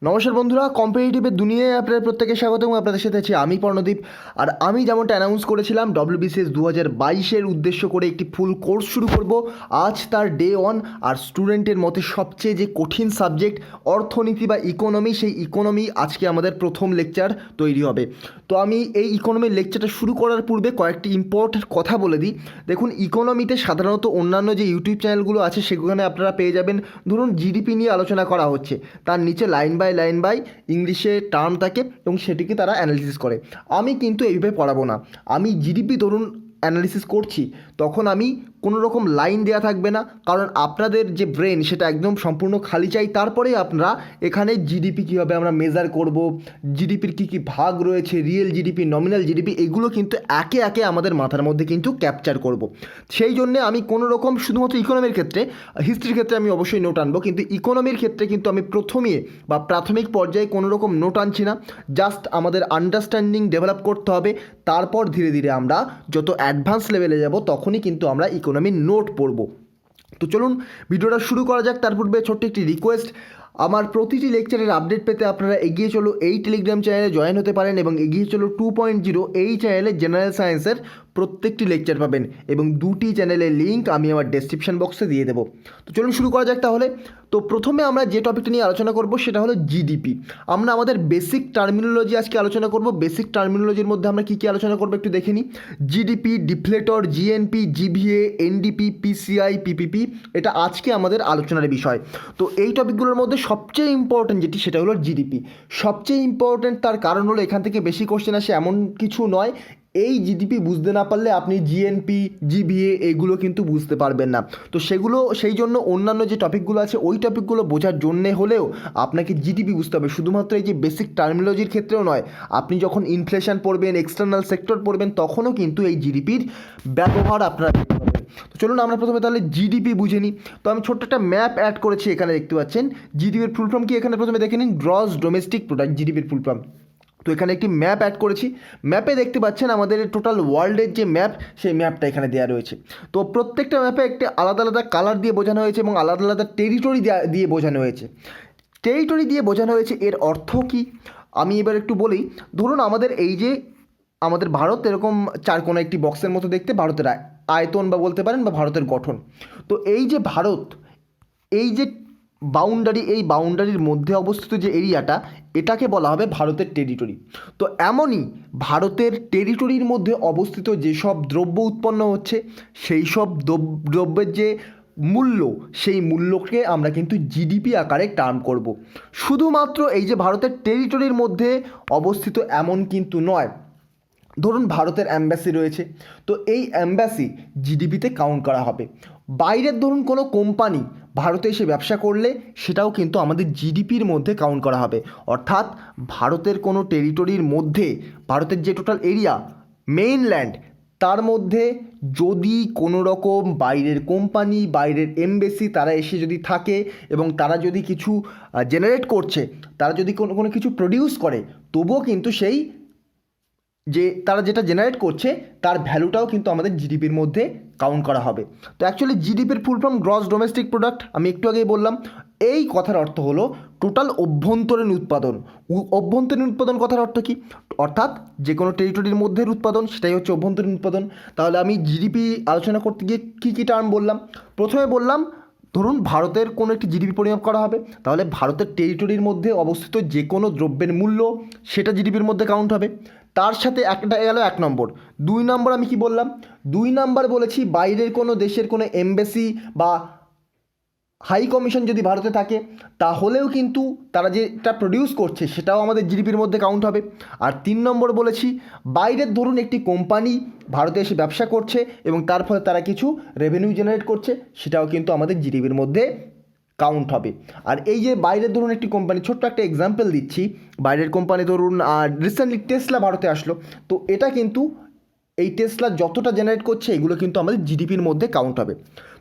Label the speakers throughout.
Speaker 1: নমস্কার বন্ধুরা, কম্পিটিটিভের দুনিয়ায় আপনাদের প্রত্যেকে স্বাগত এবং আপনাদের সাথে আছি আমি পর্ণদীপ। আর আমি যেমনটা অ্যানাউন্স করেছিলাম WBCS 2022-এর উদ্দেশ্য করে একটি ফুল কোর্স শুরু করব। আজ তার ডে 1। আর স্টুডেন্টের মতে সবচেয়ে যে কঠিন সাবজেক্ট অর্থনীতি বা ইকোনমি, সেই ইকোনমি আজকে আমাদের প্রথম লেকচার তৈরি হবে। তো আমি এই ইকোনমির লেকচারটা শুরু করার পূর্বে কয়েকটি ইম্পর্টেন্ট কথা বলে দিই। দেখুন, ইকোনমিতে সাধারণত অন্যান্য যে ইউটিউব চ্যানেলগুলো আছে সেখানে আপনারা পেয়ে যাবেন, ধরুন জিডিপি নিয়ে আলোচনা করা হচ্ছে, তার নিচে লাইন বাই ইংলিশে টার্ম থাকে এবং সেটিকে তারা অ্যানালিসিস করে। আমি কিন্তু এইভাবে পড়াবো না। আমি জিডিপি ধরুন অ্যানালিসিস করছি, তখন আমি কোনো রকম লাইন দেওয়া থাকবে না, কারণ আপনাদের যে ব্রেন সেটা একদম সম্পূর্ণ খালি চাই। তারপরে আপনারা এখানে জিডিপি কীভাবে আমরা মেজার করব, জিডিপির কী কী ভাগ রয়েছে, রিয়েল জিডিপি, নমিনাল জিডিপি, এগুলো কিন্তু একে একে আমাদের মাথার মধ্যে কিন্তু ক্যাপচার করব। সেই জন্যে আমি কোনো রকম শুধুমাত্র ইকোনমির ক্ষেত্রে, হিস্ট্রির ক্ষেত্রে আমি অবশ্যই নোট আনবো, কিন্তু ইকোনমির ক্ষেত্রে কিন্তু আমি প্রথমে বা প্রাথমিক পর্যায়ে কোনো রকম নোট আনছি না। জাস্ট আমাদের আন্ডারস্ট্যান্ডিং ডেভেলপ করতে হবে, তারপর ধীরে ধীরে আমরা যত অ্যাডভান্স লেভেলে যাব তখনই কিন্তু আমরা ইকোনমির নোট পড়ব। তো চলুন ভিডিওটা শুরু করা যাক। তার পূর্বে ছোট্ট একটি রিকোয়েস্ট, আমার প্রতিটি লেকচারের আপডেট পেতে আপনারা এগিয়ে চলো এই টেলিগ্রাম চ্যানেলে জয়েন হতে পারেন, এবং এগিয়ে চলো 2.0 এই চ্যানেলে জেনারেল সায়েন্সের প্রত্যেকটি লেকচার পাবেন, এবং দুটি চ্যানেলের লিঙ্ক আমি আমার ডেসক্রিপশন বক্সে দিয়ে দেবো। তো চলুন শুরু করা যাক তাহলে। তো প্রথমে আমরা যে টপিকটা নিয়ে আলোচনা করব সেটা হলো জিডিপি। আমরা আমাদের বেসিক টার্মিনোলজি আজকে আলোচনা করব। বেসিক টার্মিনোলজির মধ্যে আমরা কী কী আলোচনা করবো একটু দেখে নিই। GDP, deflator, GNP, GVA, NDP, PCI, PPP, এটা আজকে আমাদের আলোচনার বিষয়। তো এই টপিকগুলোর মধ্যে সবচেয়ে ইম্পর্ট্যান্ট যেটি সেটা হলো জিডিপি। সবচেয়ে ইম্পর্ট্যান্ট তার কারণ হলো এখান থেকে বেশি কোশ্চেন আসে এমন কিছু নয়। এই জিডিপি বুঝতে না পারলে আপনি জিএনপি, জিভিএ এগুলো কিন্তু বুঝতে পারবেন না। তো সেই জন্য অন্যান্য যে টপিকগুলো আছে ওই টপিকগুলো বোঝার জন্যে হলেও আপনাকে জিডিপি বুঝতে হবে। শুধুমাত্র এই যে বেসিক টার্মিনোলজির ক্ষেত্রেও নয়, আপনি যখন ইনফ্লেশন পড়বেন, এক্সটার্নাল সেক্টর পড়বেন, তখনও কিন্তু এই জিডিপির ব্যবহার আপনারা দেখতে পাবেন। তো চলুন আমরা প্রথমে তাহলে জিডিপি বুঝে নিই। তো আমি ছোট্ট একটা ম্যাপ অ্যাড করেছি, এখানে দেখতে পাচ্ছেন। জিডিপির ফুল ফর্ম কি এখানে প্রথমে দেখে নিন, গ্রস ডোমেস্টিক প্রোডাক্ট, জিডিপির ফুল ফর্ম। তো এখানে একটি ম্যাপ অ্যাড করেছি। ম্যাপে দেখতে পাচ্ছেন আমাদের টোটাল ওয়ার্ল্ডের যে ম্যাপ, সেই ম্যাপটা এখানে দেওয়া রয়েছে। তো প্রত্যেকটা ম্যাপে একটি আলাদা আলাদা কালার দিয়ে বোঝানো হয়েছে এবং আলাদা আলাদা টেরিটরি দিয়ে বোঝানো হয়েছে। টেরিটরি দিয়ে বোঝানো হয়েছে, এর অর্থ কী আমি এবার একটু বলি। ধরুন আমাদের এই যে আমাদের ভারত এরকম চারকোনা একটি বক্সের মতো দেখতে, ভারতের আয়তন বা বলতে পারেন বা ভারতের গঠন। তো এই যে ভারত, এই যে বাউন্ডারি, এই বাউন্ডারির মধ্যে অবস্থিত যে এরিয়াটা, এটাকে বলা হবে ভারতের টেরিটরি। তো এমনই ভারতের টেরিটরির মধ্যে অবস্থিত যেসব দ্রব্য উৎপন্ন হচ্ছে, সেই সব দ্রব্যের যে মূল্য, সেই মূল্যকে আমরা কিন্তু জিডিপি আকারে টার্ম করব। শুধুমাত্র এই যে ভারতের টেরিটরির মধ্যে অবস্থিত এমন কিন্তু নয়। ধরুন ভারতের অ্যাম্বাসি রয়েছে, তো এই অ্যাম্বাসি জিডিপিতে কাউন্ট করা হবে। বাইরের ধরুন কোনো কোম্পানি ভারতে এসে ব্যবসা করলে সেটাও কিন্তু আমাদের জিডিপির মধ্যে কাউন্ট করা হবে। অর্থাৎ ভারতের কোনো টেরিটরির মধ্যে, ভারতের যে টোটাল এরিয়া মেইনল্যান্ড, তার মধ্যে যদি কোনো রকম বাইরের কোম্পানি, বাইরের এমবেসি তারা এসে যদি থাকে এবং তারা যদি কিছু জেনারেট করছে, তারা যদি কোনো কিছু প্রডিউস করে, তবুও কিন্তু সেই যে তারা যেটা জেনারেট করছে তার ভ্যালুটাও কিন্তু আমাদের জিডিপির মধ্যে কাউন্ট করা হবে। তো অ্যাকচুয়ালি জিডিপির full form gross domestic product, আমি একটু আগেই বললাম। এই কথার অর্থ হলো টোটাল অভ্যন্তরীণ উৎপাদন। অভ্যন্তরীণ উৎপাদন কথার অর্থ কী? অর্থাৎ যে কোনো টেরিটরির মধ্যে উৎপাদন, সেটাই হচ্ছে অভ্যন্তরীণ উৎপাদন। তাহলে আমি জিডিপি আলোচনা করতে গিয়ে কী কী টার্ম বললাম? প্রথমে বললাম ধরুন ভারতের কোনো একটি জিডিপি পরিমাপ করা হবে, তাহলে ভারতের টেরিটরির মধ্যে অবস্থিত যে কোনো দ্রব্যের মূল্য সেটা জিডিপির মধ্যে কাউন্ট হবে। তার সাথে একটা গেল 1 নম্বর। 2 নম্বর আমি কি বললাম? 2 নম্বর বলেছি বাইরের কোনো দেশের কোনো এমবেসি বা হাই কমিশন যদি ভারতে থাকে, তাহলেও কিন্তু তারা যেটা প্রডিউস করছে সেটাও আমাদের জিডিপির মধ্যে কাউন্ট হবে। আর 3 নম্বর বলেছি বাইরের ধরুন একটি কোম্পানি ভারতে এসে ব্যবসা করছে এবং তার ফলে তারা কিছু রেভিনিউ জেনারেট করছে, সেটাও কিন্তু আমাদের জিডিপির মধ্যে কাউন্ট হবে। আর এই যে বাইরের ধরুন একটি কোম্পানি, ছোট্ট একটা এক্সাম্পল দিচ্ছি, বাইরের কোম্পানি ধরুন রিসেন্টলি টেসলা ভারতে আসলো, তো এটা কিন্তু এই টেসলা যতটা জেনারেট করছে এগুলো কিন্তু আমাদের জিডিপির মধ্যে কাউন্ট হবে।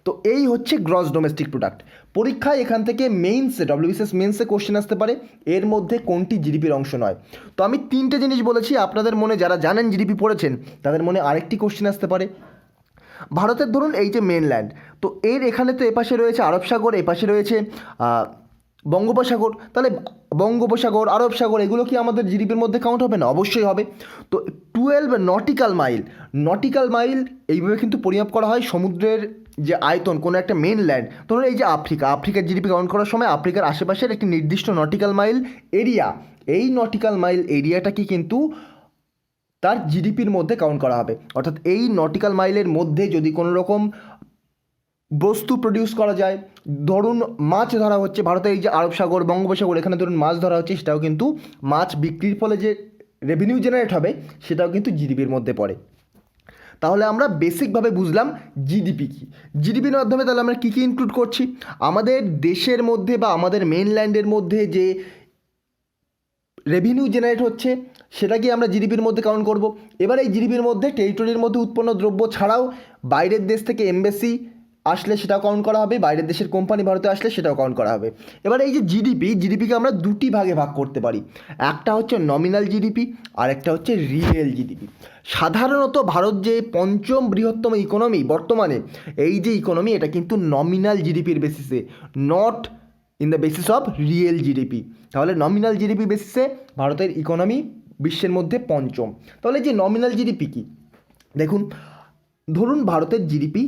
Speaker 1: তো এই হচ্ছে গ্রস ডোমেস্টিক প্রোডাক্ট। পরীক্ষায় এখান থেকে মেইনসে, WBCS মেইনসে কোশ্চেন আসতে পারে এর মধ্যে কোনটি জিডিপির অংশ নয়। তো আমি 3টে জিনিস বলেছি, আপনাদের মনে যারা জানেন জিডিপি পড়েছেন তাদের মনে আরেকটি কোশ্চেন আসতে পারে। ভারতের ধরুন এই যে মেনল্যান্ড, তো এর এখানে তো এপাশে রয়েছে আরব সাগর, এপাশে রয়েছে বঙ্গোপসাগর, তাহলে বঙ্গোপসাগর, আরব সাগর, এগুলো কি আমাদের জিডিপির মধ্যে কাউন্ট হবে না? অবশ্যই হবে। তো 12 নটিক্যাল মাইল এইভাবে কিন্তু পরিমাপ করা হয় সমুদ্রের যে আয়তন, কোনো একটা মেন ল্যান্ড, ধরুন এই যে আফ্রিকার জিডিপি কাউন্ট করার সময় আফ্রিকার আশেপাশের একটি নির্দিষ্ট নটিক্যাল মাইল এরিয়া, এই নটিক্যাল মাইল এরিয়াটাকে কিন্তু তার জিডিপির মধ্যে কাউন্ট করা হবে। অর্থাৎ এই নটিক্যাল মাইলের মধ্যে যদি কোনো রকম বস্তু প্রডিউস করা যায়, ধরুন মাছ ধরা হচ্ছে, ভারতের এই যে আরব সাগর, বঙ্গোপসাগর, এখানে ধরুন মাছ ধরা হচ্ছে, সেটাও কিন্তু মাছ বিক্রির ফলে যে রেভিনিউ জেনারেট হবে সেটাও কিন্তু জিডিপির মধ্যে পড়ে। তাহলে আমরা বেসিকভাবে বুঝলাম জিডিপি কী। জিডিপির মাধ্যমে তাহলে আমরা কী কী ইনক্লুড করছি? আমাদের দেশের মধ্যে বা আমাদের মেনল্যান্ডের মধ্যে যে রেভিনিউ জেনারেট হচ্ছে সেটাকে আমরা জিডিপির মধ্যে কাউন্ট করব। এবার এই জিডিপির মধ্যে টেরিটরির মধ্যে উৎপন্ন দ্রব্য ছাড়াও বাইরের দেশ থেকে এমবেসি আসলে সেটাও কাউন্ট করা হবে, বাইরের দেশের কোম্পানি ভারতে আসলে সেটাও কাউন্ট করা হবে। এবার এই যে জিডিপিকে আমরা দুটি ভাগে ভাগ করতে পারি, একটা হচ্ছে নমিনাল জিডিপি আর একটা হচ্ছে রিয়েল জিডিপি। সাধারণত ভারত যে পঞ্চম বৃহত্তম ইকোনমি বর্তমানে, এই যে ইকোনমি, এটা কিন্তু নমিনাল জিডিপির বেসিসে, not in the basis of real GDP. তাহলে নমিনাল জিডিপি বেসিসে ভারতের ইকোনমি বিশ্বের মধ্যে পঞ্চম। তাহলে যে নমিনাল জিডিপি কি, দেখুন, ধরুন ভারতের জিডিপি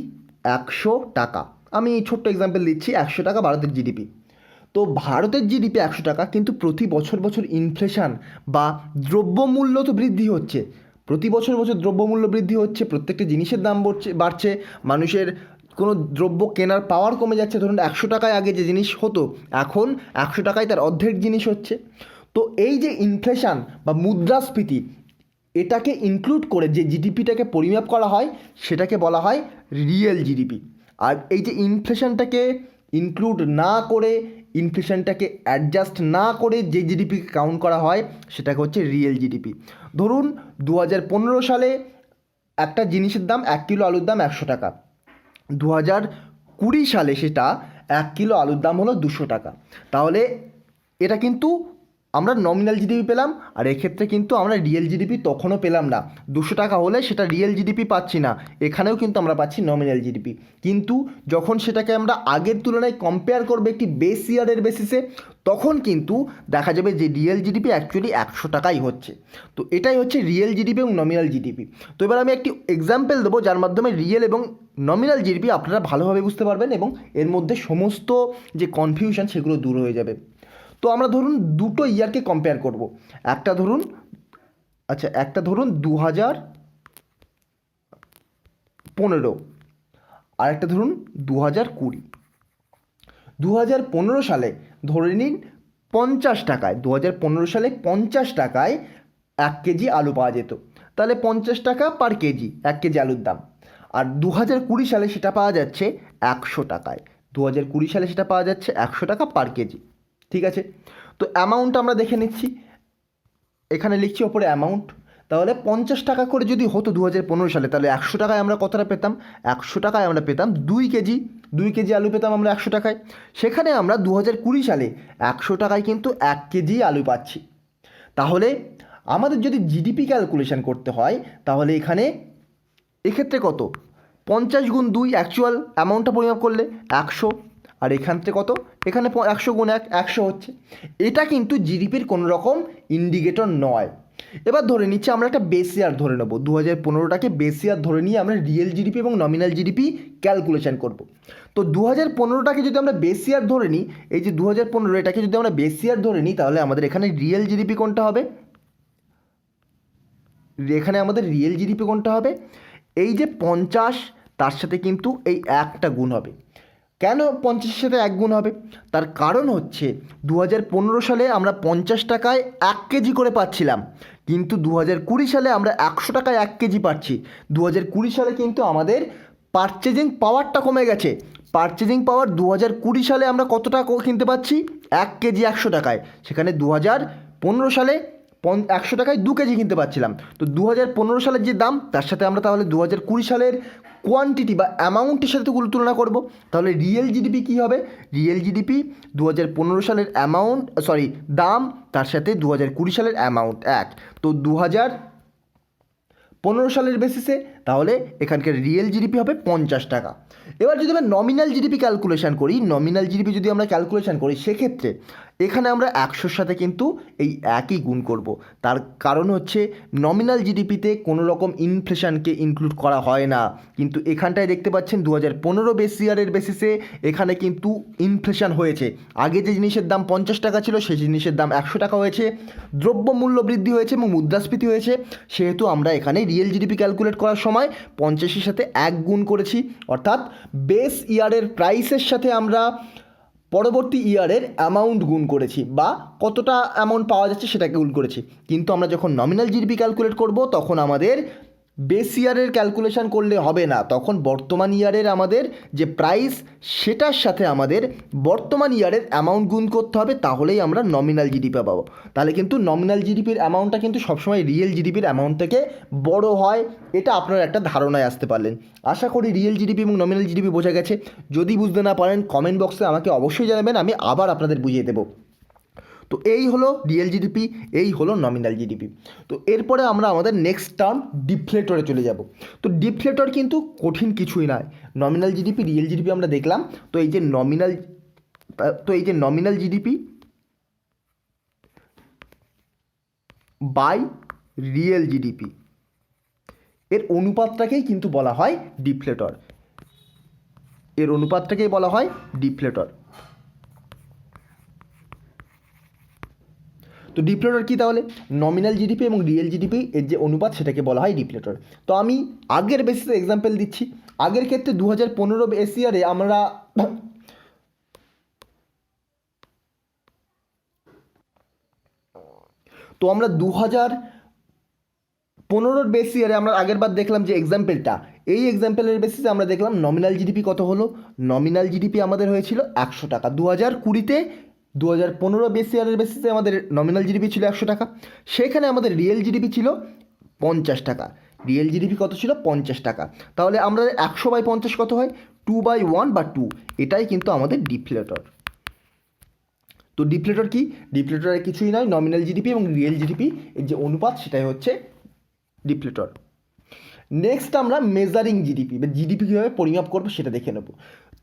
Speaker 1: 100 টাকা, আমি ছোট্ট এক্সাম্পল দিচ্ছি, 100 টাকা ভারতের জিডিপি। তো ভারতের জিডিপি 100 টাকা, কিন্তু প্রতি বছর ইনফ্লেশন বা দ্রব্যমূল্য তো বৃদ্ধি হচ্ছে, প্রতি বছর দ্রব্যমূল্য বৃদ্ধি হচ্ছে, প্রত্যেকটা জিনিসের দাম বাড়ছে, মানুষের কোনো দ্রব্য কেনার পাওয়ার কমে যাচ্ছে। ধরুন 100 টাকায় আগে যে জিনিস হতো, এখন 100 টাকায় তার অর্ধেক জিনিস হচ্ছে। তো এই যে ইনফ্লেশন বা মুদ্রাস্ফীতি, এটাকে ইনক্লুড করে যে জিডিপিটাকে পরিমাপ করা হয় সেটাকে বলা হয় রিয়েল জিডিপি। আর এই যে ইনফ্লেশনটাকে ইনক্লুড না করে, ইনফ্লেশনটাকে অ্যাডজাস্ট না করে যে জিডিপিকে কাউন্ট করা হয় সেটাকে হচ্ছে রিয়েল জিডিপি। ধরুন 2015 সালে একটা জিনিসের দাম, 1 কিলো আলুর দাম 100 টাকা, 2020 সালে সেটা 1 কিলো আলুর দাম হলো 200 টাকা। তাহলে এটা কিন্তু আমরা নমিনাল জিডিপি পেলাম, আর এক্ষেত্রে কিন্তু আমরা রিয়েল জিডিপি তখনও পেলাম না। 200 টাকা হলে সেটা রিয়েল জিডিপি পাচ্ছি না, এখানেও কিন্তু আমরা পাচ্ছি নমিনাল জিডিপি। কিন্তু যখন সেটাকে আমরা আগের তুলনায় কম্পেয়ার করবো একটি বেস ইয়ারের বেসিসে, তখন কিন্তু দেখা যাবে যে রিয়েল জিডিপি অ্যাকচুয়ালি 100 টাকাই হচ্ছে। তো এটাই হচ্ছে রিয়েল জিডিপি এবং নমিনাল জিডিপি। তো এবার আমি একটি এক্সাম্পল দেবো যার মাধ্যমে রিয়েল এবং নমিনাল জিডিপি আপনারা ভালোভাবে বুঝতে পারবেন এবং এর মধ্যে সমস্ত যে কনফিউশন সেগুলো দূর হয়ে যাবে। তো আমরা ধরুন দুটো ইয়ারকে কম্পেয়ার করব, একটা ধরুন 2015 আর একটা ধরুন 2020। 2015 সালে ধরে নিন 50 টাকায়, 2015 সালে 50 টাকায় 1 কেজি আলু পাওয়া যেত, তাহলে 50 টাকা পার কেজি 1 কেজি আলুর দাম। আর 2020 সালে সেটা পাওয়া যাচ্ছে 100 টাকায়, 2020 সালে সেটা পাওয়া যাচ্ছে 100 টাকা পার কেজি। ঠিক আছে, তো অ্যামাউন্ট আমরা দেখে নিচ্ছি, এখানে লিখছি ওপরে অ্যামাউন্ট। তাহলে 50 টাকা করে যদি হতো 2015 সালে, তাহলে 100 টাকায় আমরা কতটা পেতাম? 100 টাকায় আমরা পেতাম 2 কেজি আলু পেতাম আমরা 100 টাকায়। সেখানে আমরা 2020 সালে 100 টাকায় কিন্তু 1 কেজি আলু পাচ্ছি। তাহলে আমাদের যদি জিডিপি ক্যালকুলেশন করতে হয়, তাহলে এক্ষেত্রে কত? 50 গুণ 2, অ্যাকচুয়াল অ্যামাউন্টটা পরিমাপ করলে 100, আর এখান থেকে কত? এখানে 100 গুণ 1, 100 হচ্ছে। এটা কিন্তু জিডিপির কোনো রকম ইন্ডিকেটর নয়। এবার ধরে নিচ্ছি আমরা একটা বেস ইয়ার ধরে নেব, 2015টাকে বেস ইয়ার ধরে নিয়ে আমরা রিয়েল জিডিপি এবং নমিনাল জিডিপি ক্যালকুলেশন করব। তো 2015টাকে যদি আমরা বেস ইয়ার ধরে নিই, এই যে 2015 এটাকে যদি আমরা বেস ইয়ার ধরে নিই, তাহলে আমাদের এখানে রিয়েল জিডিপি কোনটা হবে? এই যে 50, তার সাথে কিন্তু এই একটা গুণ হবে। কেন 50-এর সাথে 1 গুণ হবে? তার কারণ হচ্ছে 2015 সালে আমরা 50 টাকায় 1 কেজি করে পাচ্ছিলাম, কিন্তু 2020 সালে আমরা 100 টাকায় 1 কেজি পাচ্ছি। 2020 সালে কিন্তু আমাদের পারচেজিং পাওয়ারটা কমে গেছে। পারচেজিং পাওয়ার 2020 সালে আমরা কত টাকা কিনতে পাচ্ছি? 1 কেজি 100 টাকায়, সেখানে 2015 সালে 100 টাকায় 2 কেজি কিনতে পাচ্ছিলাম। তো 2015 সালের যে দাম, তার সাথে আমরা তাহলে 2020 সালের কোয়ান্টিটি বা অ্যামাউন্টের সাথে তুলনা করব। তাহলে রিয়েল জিডিপি কী হবে? রিয়েল জিডিপি 2015 সালের দাম, তার সাথে 2020 সালের অ্যামাউন্ট এক। তো সালের বেসিসে, তাহলে এখানকার রিয়েল জিডিপি হবে 50 টাকা। এবার যদি আমরা নমিনাল জিডিপি ক্যালকুলেশন করি, নমিনাল জিডিপি যদি আমরা ক্যালকুলেশন করি, সেক্ষেত্রে এখানে আমরা 100-র সাথে কিন্তু এই একই গুণ করব। তার কারণ হচ্ছে নমিনাল জিডিপিতে কোনো রকম ইনফ্লেশনকে ইনক্লুড করা হয় না, কিন্তু এখানটায় দেখতে পাচ্ছেন 2015 বেস ইয়ারের বেসিসে এখানে কিন্তু ইনফ্লেশন হয়েছে। আগে যে জিনিসের দাম 50 টাকা ছিল সেই জিনিসের দাম 100 টাকা হয়েছে, দ্রব্যমূল্য বৃদ্ধি হয়েছে এবং মুদ্রাস্ফীতি হয়েছে, সেহেতু আমরা এখানে রিয়েল জিডিপি ক্যালকুলেট করার সময় 50-এর সাথে 1 গুণ করেছি, অর্থাৎ বেস ইয়ারের প্রাইসের সাথে আমরা পরবর্তী ইয়ারের অ্যামাউন্ট গুণ করেছি, বা কতটা অ্যামাউন্ট পাওয়া যাচ্ছে সেটাকে গুণ করেছি। কিন্তু আমরা যখন নমিনাল জিডিপি ক্যালকুলেট করব তখন আমাদের বেস ইয়ারের ক্যালকুলেশন করলে হবে না, তখন বর্তমান ইয়ারের আমাদের যে প্রাইস সেটার সাথে আমাদের বর্তমান ইয়ারের অ্যামাউন্ট গুণ করতে হবে, তাহলেই আমরা নমিনাল জিডিপি পাবো। তাহলে কিন্তু নমিনাল জিডিপির অ্যামাউন্টটা কিন্তু সবসময় রিয়েল জিডিপির অ্যামাউন্ট থেকে বড় হয়, এটা আপনারা একটা ধারণায় আসতে পারলেন। আশা করি রিয়েল জিডিপি এবং নমিনাল জিডিপি বোঝা গেছে। যদি বুঝতে না পারেন কমেন্ট বক্সে আমাকে অবশ্যই জানাবেন, আমি আবার আপনাদের বুঝিয়ে দেবো। তো এই হলো রিয়েল জিডিপি, এই হলো নমিনাল জিডিপি। তো এরপরে আমরা আমাদের নেক্সট টার্ম ডিফ্লেটরে চলে যাব। তো ডিফ্লেটর কিন্তু কঠিন কিছুই নয়। নমিনাল জিডিপি, রিয়েল জিডিপি আমরা দেখলাম। তো এই যে nominal GDP by real GDP, এর অনুপাতটাকেই কিন্তু বলা হয় ডিফ্লেটর, এর অনুপাতটাকেই বলা হয় ডিফ্লেটর। তো ডিফ্লেটর কী তাহলে? নমিনাল জিডিপি এবং রিয়েল জিডিপি এর যে অনুপাত সেটাকে বলা হয় ডিফ্লেটর। তো আমি আগের বেসিসে এক্সাম্পল দিচ্ছি। আগের ক্ষেত্রে 2015 বেস ইয়ারে আমরা তো আমরা 2015 বেস ইয়ারে আমরা আগের বার দেখলাম যে এক্সাম্পলটা, এই এক্সাম্পলের বেসিসে আমরা দেখলাম নমিনাল জিডিপি কত হলো। নমিনাল জিডিপি আমাদের হয়েছিল 100 টাকা। 2020-তে 2015 বেস ইয়ারের বেসিসে আমাদের নমিনাল জিডিপি ছিল 100 টাকা, সেখানে আমাদের রিয়েল জিডিপি ছিল 50 টাকা। রিয়েল জিডিপি কত ছিল? 50 টাকা। তাহলে আমরা 100/50 কত হয়? 2/1 বা 2, এটাই কিন্তু আমাদের ডিফ্লেটর। তো ডিফ্লেটর কি? ডিফ্লেটর কিছুই নয়, নমিনাল জিডিপি এবং রিয়েল জিডিপি এর যে অনুপাত সেটাই হচ্ছে ডিফ্লেটর। নেক্সট আমরা মেজারিং জিডিপি বা জিডিপি কীভাবে পরিমাপ করবো সেটা দেখে নেব।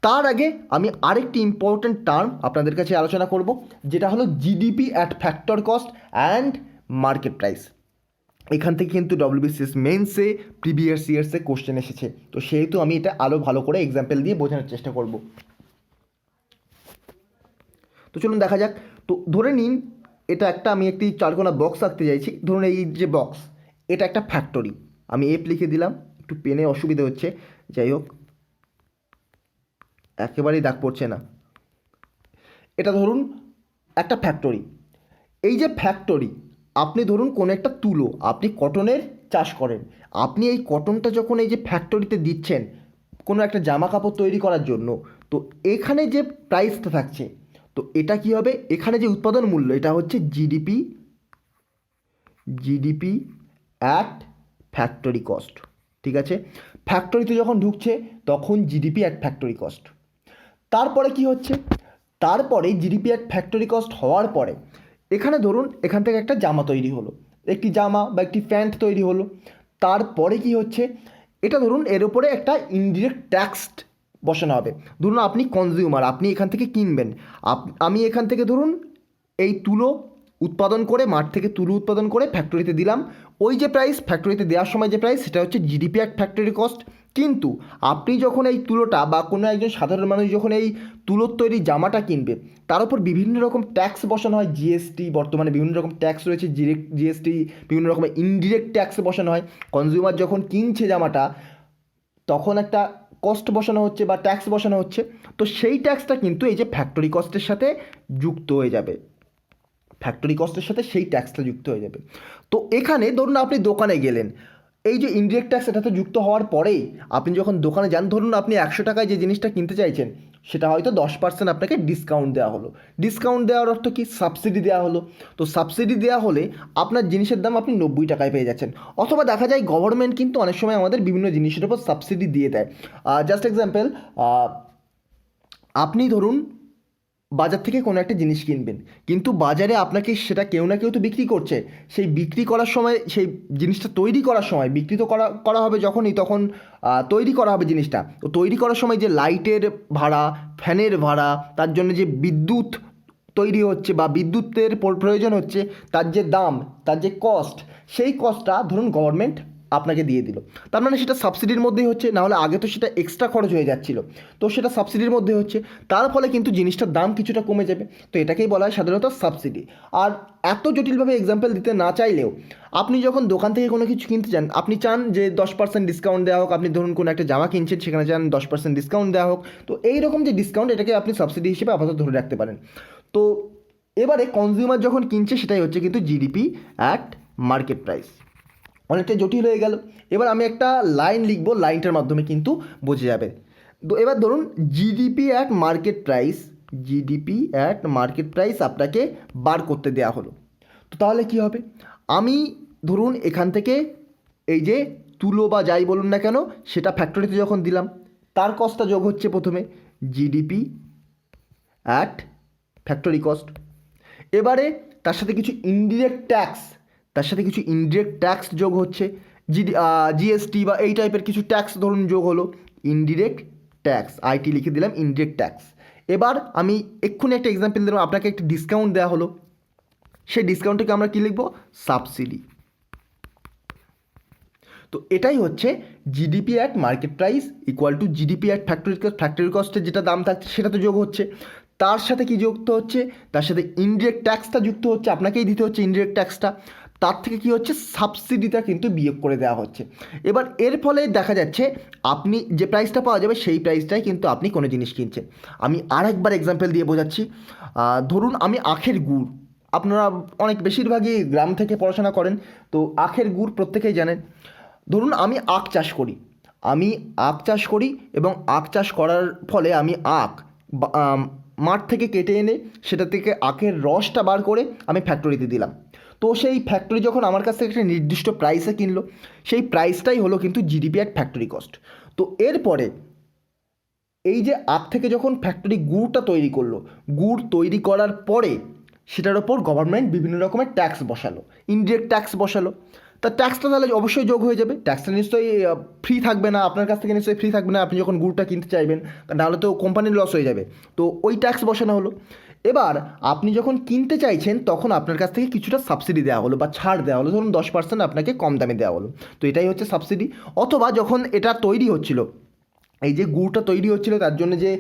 Speaker 1: তার আগে আমি আরেকটি ইম্পর্ট্যান্ট টার্ম আপনাদের কাছে আলোচনা করব, যেটা হলো GDP at factor cost and market price. এখান থেকে কিন্তু WBCS মেন্সে প্রিভিয়াস ইয়ার্সে কোশ্চেন এসেছে, তো সেহেতু আমি এটা আরও ভালো করে এক্সাম্পল দিয়ে বোঝানোর চেষ্টা করব। তো চলুন দেখা যাক। তো ধরে নিন এটা একটা, আমি একটি চারকোনা বক্স আঁকতে চাইছি। ধরুন এই যে বক্স, এটা একটা ফ্যাক্টরি। আমি এফ লিখে দিলাম, একটু পেনে অসুবিধা হচ্ছে, যাই হোক একেবারেই দাগ পড়ছে না। এটা ধরুন একটা ফ্যাক্টরি। এই যে ফ্যাক্টরি, আপনি ধরুন কোনো একটা তুলো, আপনি কটনের চাষ করেন, আপনি এই কটনটা যখন এই যে ফ্যাক্টরিতে দিচ্ছেন কোনো একটা জামা কাপড় তৈরি করার জন্য, তো এখানে যে প্রাইসটা থাকছে, তো এটা কি হবে? এখানে যে উৎপাদন মূল্য, এটা হচ্ছে জিডিপি অ্যাট ফ্যাক্টরি কস্ট। ঠিক আছে, ফ্যাক্টরিতে যখন ঢুকছে তখন জিডিপি অ্যাট ফ্যাক্টরি কস্ট। তারপরে কি হচ্ছে? তারপরে জিডিপি অ্যাট ফ্যাক্টরি কস্ট হওয়ার পরে এখানে ধরুন এখান থেকে একটা জামা তৈরি হলো, একটি জামা বা একটি প্যান্ট তৈরি হলো। তারপরে কি হচ্ছে? এটা ধরুন এর উপরে একটা ইনডিরেক্ট ট্যাক্স বসানো হবে। ধরুন আপনি কনজিউমার, আপনি এখান থেকে কিনবেন, আমি এখান থেকে ধরুন এই তুলো উৎপাদন করে, মাঠ থেকে তুলো উৎপাদন করে ফ্যাক্টরিতে দিলাম। ওই যে প্রাইস ফ্যাক্টরিতে দেওয়ার সময় যে প্রাইস, সেটা হচ্ছে জিডিপি অ্যাট ফ্যাক্টরি কস্ট। কিন্তু আপনি যখন এই তুলোটা বা কোনো একজন সাধারণ মানুষ যখন এই তুলোর তৈরি জামাটা কিনবে, তার উপর বিভিন্ন রকম ট্যাক্স বসানো হয়, জিএসটি, বর্তমানে বিভিন্ন রকম ট্যাক্স রয়েছে, জিএসটি, বিভিন্ন রকমের ইনডিরেক্ট ট্যাক্স বসানো হয়। কনজিউমার যখন কিনছে জামাটা, তখন একটা কস্ট বসানো হচ্ছে বা ট্যাক্স বসানো হচ্ছে। তো সেই ট্যাক্সটা কিন্তু এই যে ফ্যাক্টরি কস্টের সাথে যুক্ত হয়ে যাবে, ফ্যাক্টরি কস্টের সাথে সেই ট্যাক্সটা যুক্ত হয়ে যাবে। তো এখানে ধরুন আপনি দোকানে গেলেন, এই যে ইনডিরেক্ট ট্যাক্স এটাতে যুক্ত হওয়ার পরেই আপনি যখন দোকানে যান, ধরুন আপনি 100 টাকায় যে জিনিসটা কিনতে চাইছেন, সেটা হয়তো 10% আপনাকে ডিসকাউন্ট দেওয়া হলো। ডিসকাউন্ট দেওয়ার অর্থ কি? সাবসিডি দেওয়া হলো। তো সাবসিডি দেওয়া হলে আপনার জিনিসের দাম আপনি 90 টাকায় পেয়ে যাচ্ছেন। অথবা দেখা যায় গভর্নমেন্ট কিন্তু অনেক সময় আমাদের বিভিন্ন জিনিসের উপর সাবসিডি দিয়ে দেয়। জাস্ট এক্সাম্পল, আপনি ধরুন বাজার থেকে কোনো একটা জিনিস কিনবেন, কিন্তু বাজারে আপনাকে সেটা কেউ না কেউ তো বিক্রি করছে। সেই বিক্রি করার সময়, সেই জিনিসটা তৈরি করার সময়, বিক্রি তো করা করা হবে যখনই, তখন তৈরি করা হবে জিনিসটা। তো তৈরি করার সময় যে লাইটের ভাড়া, ফ্যানের ভাড়া, তার জন্য যে বিদ্যুৎ তৈরি হচ্ছে বা বিদ্যুতের প্রয়োজন হচ্ছে, তার যে দাম, তার যে কস্ট, সেই কস্টটা ধরুন গভর্নমেন্ট আপনাকে দিয়ে দিল। তার মানে সেটা সাবসিডির মধ্যেই হচ্ছে, নাহলে আগে তো সেটা এক্সট্রা খরচ হয়ে যাচ্ছিল, তো সেটা সাবসিডির মধ্যে হচ্ছে। তার ফলে কিন্তু জিনিসটার দাম কিছুটা কমে যাবে। তো এটাকেই বলা হয় সাধারণত সাবসিডি। আর এত জটিলভাবে এক্সাম্পল দিতে না চাইলেও, আপনি যখন দোকান থেকে কোনো কিছু কিনতে চান, আপনি চান যে 10% ডিসকাউন্ট দেওয়া হোক। আপনি ধরুন কোনো একটা জামা কিনছেন, সেখানে চান 10% ডিসকাউন্ট দেওয়া হোক। তো এইরকম যে ডিসকাউন্ট, এটাকে আপনি সাবসিডি হিসেবে আপাতত ধরে রাখতে পারেন। তো এবারে কনজিউমার যখন কিনছে, সেটাই হচ্ছে কিন্তু জিডিপি অ্যাট মার্কেট প্রাইস। অনেকটা জটিল হয়ে গেল। এবার আমি একটা লাইন লিখব, লাইনটার মাধ্যমে কিন্তু বোঝা যাবে। তো এবার ধরুন GDP at market price, GDP at market price আপনাকে বার করতে দেওয়া হলো। তো তাহলে কি হবে? আমি ধরুন এখান থেকে এই যে তুলো বা যাই বলুন না কেন, সেটা ফ্যাক্টরিতে যখন দিলাম, তার কস্টটা যোগ হচ্ছে প্রথমে জিডিপি অ্যাট ফ্যাক্টরি কস্ট। এবারে তার সাথে কিছু ইনডিরেক্ট ট্যাক্স, তার সাথে কিছু ইনডিরেক্ট ট্যাক্স যোগ হচ্ছে, জিএসটি বা এই টাইপের কিছু ট্যাক্স ধরুন যোগ হলো, ইনডিরেক্ট ট্যাক্স, আইটি লিখে দিলাম, ইনডিরেক্ট ট্যাক্স। এবার আমি এক্ষুনি একটা এক্সাম্পল দিলাম, আপনাকে একটা ডিসকাউন্ট দেওয়া হলো, সেই ডিসকাউন্টটাকে আমরা কী লিখব? সাবসিডি। তো এটাই হচ্ছে GDP at market price equal to GDP at factory cost. Factory কস্টের যেটা দাম থাকছে সেটা তো যোগ হচ্ছে, তার সাথে কি যুক্ত হচ্ছে? তার সাথে ইনডিরেক্ট ট্যাক্সটা যুক্ত হচ্ছে, আপনাকেই দিতে হচ্ছে ইনডিরেক্ট ট্যাক্সটা। তার থেকে কি হচ্ছে? সাবসিডিটা কিন্তু বিয়োগ করে দেওয়া হচ্ছে। এবার এর ফলে দেখা যাচ্ছে আপনি যে প্রাইসটা পাওয়া যাবে, সেই প্রাইসটাই কিন্তু আপনি কোনো জিনিস কিনছেন। আমি আরেকবার এক্সাম্পল দিয়ে বোঝাচ্ছি। ধরুন আমি আখের গুড়, আপনারা অনেক বেশিরভাগই গ্রাম থেকে পড়াশোনা করেন, তো আখের গুড় প্রত্যেকেই জানেন। ধরুন আমি আখ চাষ করি, আমি আখ চাষ করি এবং আখ চাষ করার ফলে আমি আখ মাঠ থেকে কেটে এনে সেটা থেকে আখের রসটা বার করে আমি ফ্যাক্টরিতে দিলাম। তো সেই ফ্যাক্টরি যখন আমার কাছ থেকে একটা নির্দিষ্ট প্রাইসে কিনলো, সেই প্রাইসটাই হলো কিন্তু জিডিপি অ্যাট ফ্যাক্টরি কস্ট। তো এরপরে এই যে আখ থেকে যখন ফ্যাক্টরি গুড়টা তৈরি করলো, গুড় তৈরি করার পরে সেটার ওপর গভর্নমেন্ট বিভিন্ন রকমের ট্যাক্স বসালো, ইনডিরেক্ট ট্যাক্স বসালো। তা ট্যাক্সটা তাহলে অবশ্যই যোগ হয়ে যাবে। ট্যাক্সটা নিশ্চয়ই ফ্রি থাকবে না, আপনার কাছ থেকে নিশ্চয়ই ফ্রি থাকবে না, আপনি যখন গুড়টা কিনতে চাইবেন, নাহলে তো কোম্পানির লস হয়ে যাবে। তো ওই ট্যাক্স বসানো হলো। এবার আপনি যখন কিনতে চাইছেন, তখন আপনার কাছ থেকে কিছুটা সাবসিডি দেওয়া হলো বা ছাড় দেওয়া হলো, ধরুন 10% আপনাকে কম দামে দেওয়া হলো। তো এটাই হচ্ছে সাবসিডি। অথবা যখন এটা তৈরি হচ্ছিল, এই যে গুড়টা তৈরি হচ্ছিল, তার জন্য যে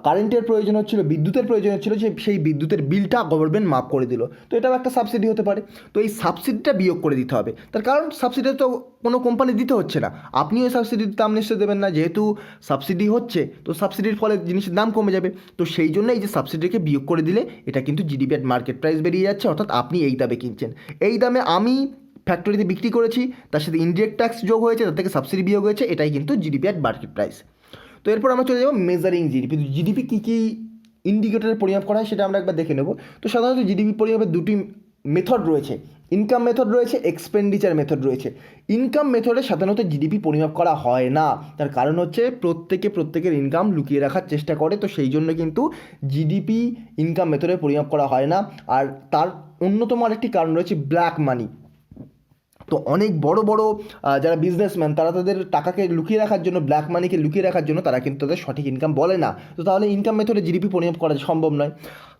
Speaker 1: কারেন্টের প্রয়োজন হচ্ছিল, বিদ্যুতের প্রয়োজন হচ্ছিল, সেই বিদ্যুতের বিলটা গভর্নমেন্ট মাফ করে দিল। তো এটাও একটা সাবসিডি হতে পারে। তো এই সাবসিডিটা বিয়োগ করে দিতে হবে, তার কারণ সাবসিডি তো কোনো কোম্পানি দিতে হচ্ছে না, আপনিও এই সাবসিডির দাম নিশ্চয়ই দেবেন না। যেহেতু সাবসিডি হচ্ছে, তো সাবসিডির ফলে জিনিসের দাম কমে যাবে। তো সেই জন্য এই যে সাবসিডিকে বিয়োগ করে দিলে এটা কিন্তু জিডিপি অ্যাট মার্কেট প্রাইস বেরিয়ে যাচ্ছে, অর্থাৎ আপনি এই দামে কিনছেন, এই দামে আমি ফ্যাক্টরিতে বিক্রি করেছি, তার সাথে ইনডিরেক্ট ট্যাক্স যোগ হয়েছে, তার থেকে সাবসিডি বিয়োগ হয়েছে, এটাই কিন্তু জিডিপি অ্যাট মার্কেট প্রাইস। তো এরপর আমরা চলে যাবো মেজারিং জিডিপি। জিডিপি কী কী ইন্ডিকেটরে পরিমাপ করা হয় সেটা আমরা একবার দেখে নেব। তো সাধারণত জিডিপি পরিমাপের দুটি মেথড রয়েছে, ইনকাম মেথড রয়েছে, এক্সপেন্ডিচার মেথড রয়েছে। ইনকাম মেথডে সাধারণত জিডিপি পরিমাপ করা হয় না, তার কারণ হচ্ছে প্রত্যেকের ইনকাম লুকিয়ে রাখার চেষ্টা করে। তো সেই জন্য কিন্তু জিডিপি ইনকাম মেথডে পরিমাপ করা হয় না। আর তার অন্যতম আরেকটি কারণ রয়েছে ব্ল্যাক মানি। তো অনেক বড় বড় যারা বিজনেসম্যান, তারা তাদের টাকাকে লুকিয়ে রাখার জন্য, ব্ল্যাক মানিকে লুকিয়ে রাখার জন্য, তারা কিন্তু তাদের সঠিক ইনকাম বলে না। তো তাহলে ইনকাম মেথডে জিডিপি পরিমাপ করা সম্ভব নয়।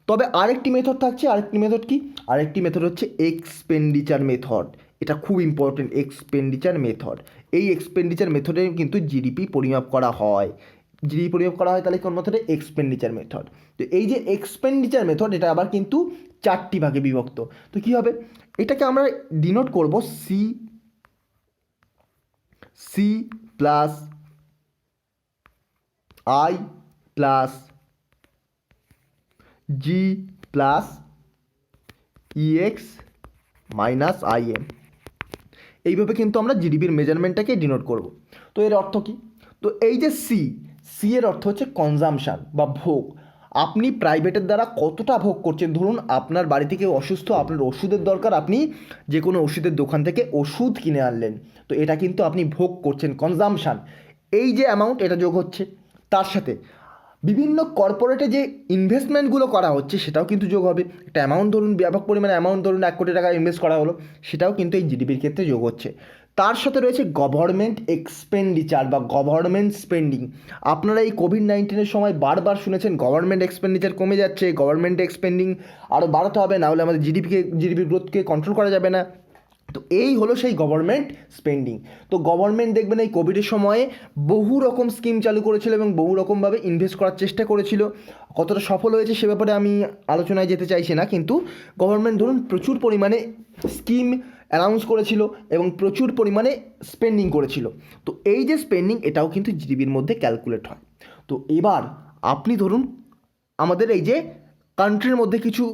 Speaker 1: তবে আরেকটি মেথড থাকছে, আরেকটি মেথড কি? আরেকটি মেথড হচ্ছে এক্সপেন্ডিচার মেথড। এটা খুব ইম্পর্টেন্ট, এক্সপেন্ডিচার মেথড। এই এক্সপেন্ডিচার মেথডে কিন্তু জিডিপি পরিমাপ করা হয়। জিডিপি পরিমাপ করা হয় তাহলে কোন মেথডে? Expenditure method. তো এই যে এক্সপেন্ডিচার মেথড, এটা আবার কিন্তু 4টি ভাগে বিভক্ত। তো কী হবে? এটাকে আমরা ডিনোট করব C plus I plus G plus EX minus IM. এইভাবে কিন্তু আমরা জিডিপির মেজারমেন্টটাকে ডিনোট করব। তো এর অর্থ কী? তো এই যে সি এর অর্থ হচ্ছে কনজামশান বা ভোগ। আপনি প্রাইভেটের দ্বারা কতটা ভোগ করছেন। ধরুন আপনার বাড়ি থেকে অসুস্থ, আপনার ওষুধের দরকার, আপনি যে কোনো ওষুধের দোকান থেকে ওষুধ কিনে আনলেন, তো এটা কিন্তু আপনি ভোগ করছেন, কনজামশান। এই যে অ্যামাউন্ট, এটা যোগ হচ্ছে। তার সাথে বিভিন্ন কর্পোরেটে যে ইনভেস্টমেন্টগুলো করা হচ্ছে সেটাও কিন্তু যোগ হবে। একটা অ্যামাউন্ট ধরুন, ব্যাপক পরিমাণে অ্যামাউন্ট ধরুন 1 কোটি টাকা ইনভেস্ট করা হলো, সেটাও কিন্তু এই জিডিপির ক্ষেত্রে যোগ হচ্ছে। তার সাথে রয়েছে গভর্নমেন্ট এক্সপেন্ডিচার বা গভর্নমেন্ট স্পেন্ডিং। আপনারা এই কোভিড-19 সময় বারবার শুনেছেন গভর্নমেন্ট এক্সপেন্ডিচার কমে যাচ্ছে, গভর্নমেন্ট এক্সপেন্ডিং আরও বাড়াতে হবে, না হলে আমাদের জিডিপির গ্রোথকে কন্ট্রোল করা যাবে না। তো এই হলো সেই গভর্নমেন্ট স্পেন্ডিং। তো গভর্নমেন্ট দেখবেন এই কোভিডের সময়ে বহু রকম স্কিম চালু করেছিল এবং বহু রকমভাবে ইনভেস্ট করার চেষ্টা করেছিল। কতটা সফল হয়েছে সে ব্যাপারে আমি আলোচনায় যেতে চাইছি না, কিন্তু গভর্নমেন্ট ধরুন প্রচুর পরিমাণে স্কিম অ্যানাউন্স করেছিল এবং প্রচুর পরিমাণে স্পেন্ডিং করেছিল। তো এই যে স্পেন্ডিং, এটাও কিন্তু জিডিপির মধ্যে ক্যালকুলেট হয়। তো এবার আপনি ধরুন আমাদের এই যে কান্ট্রির মধ্যে কিছু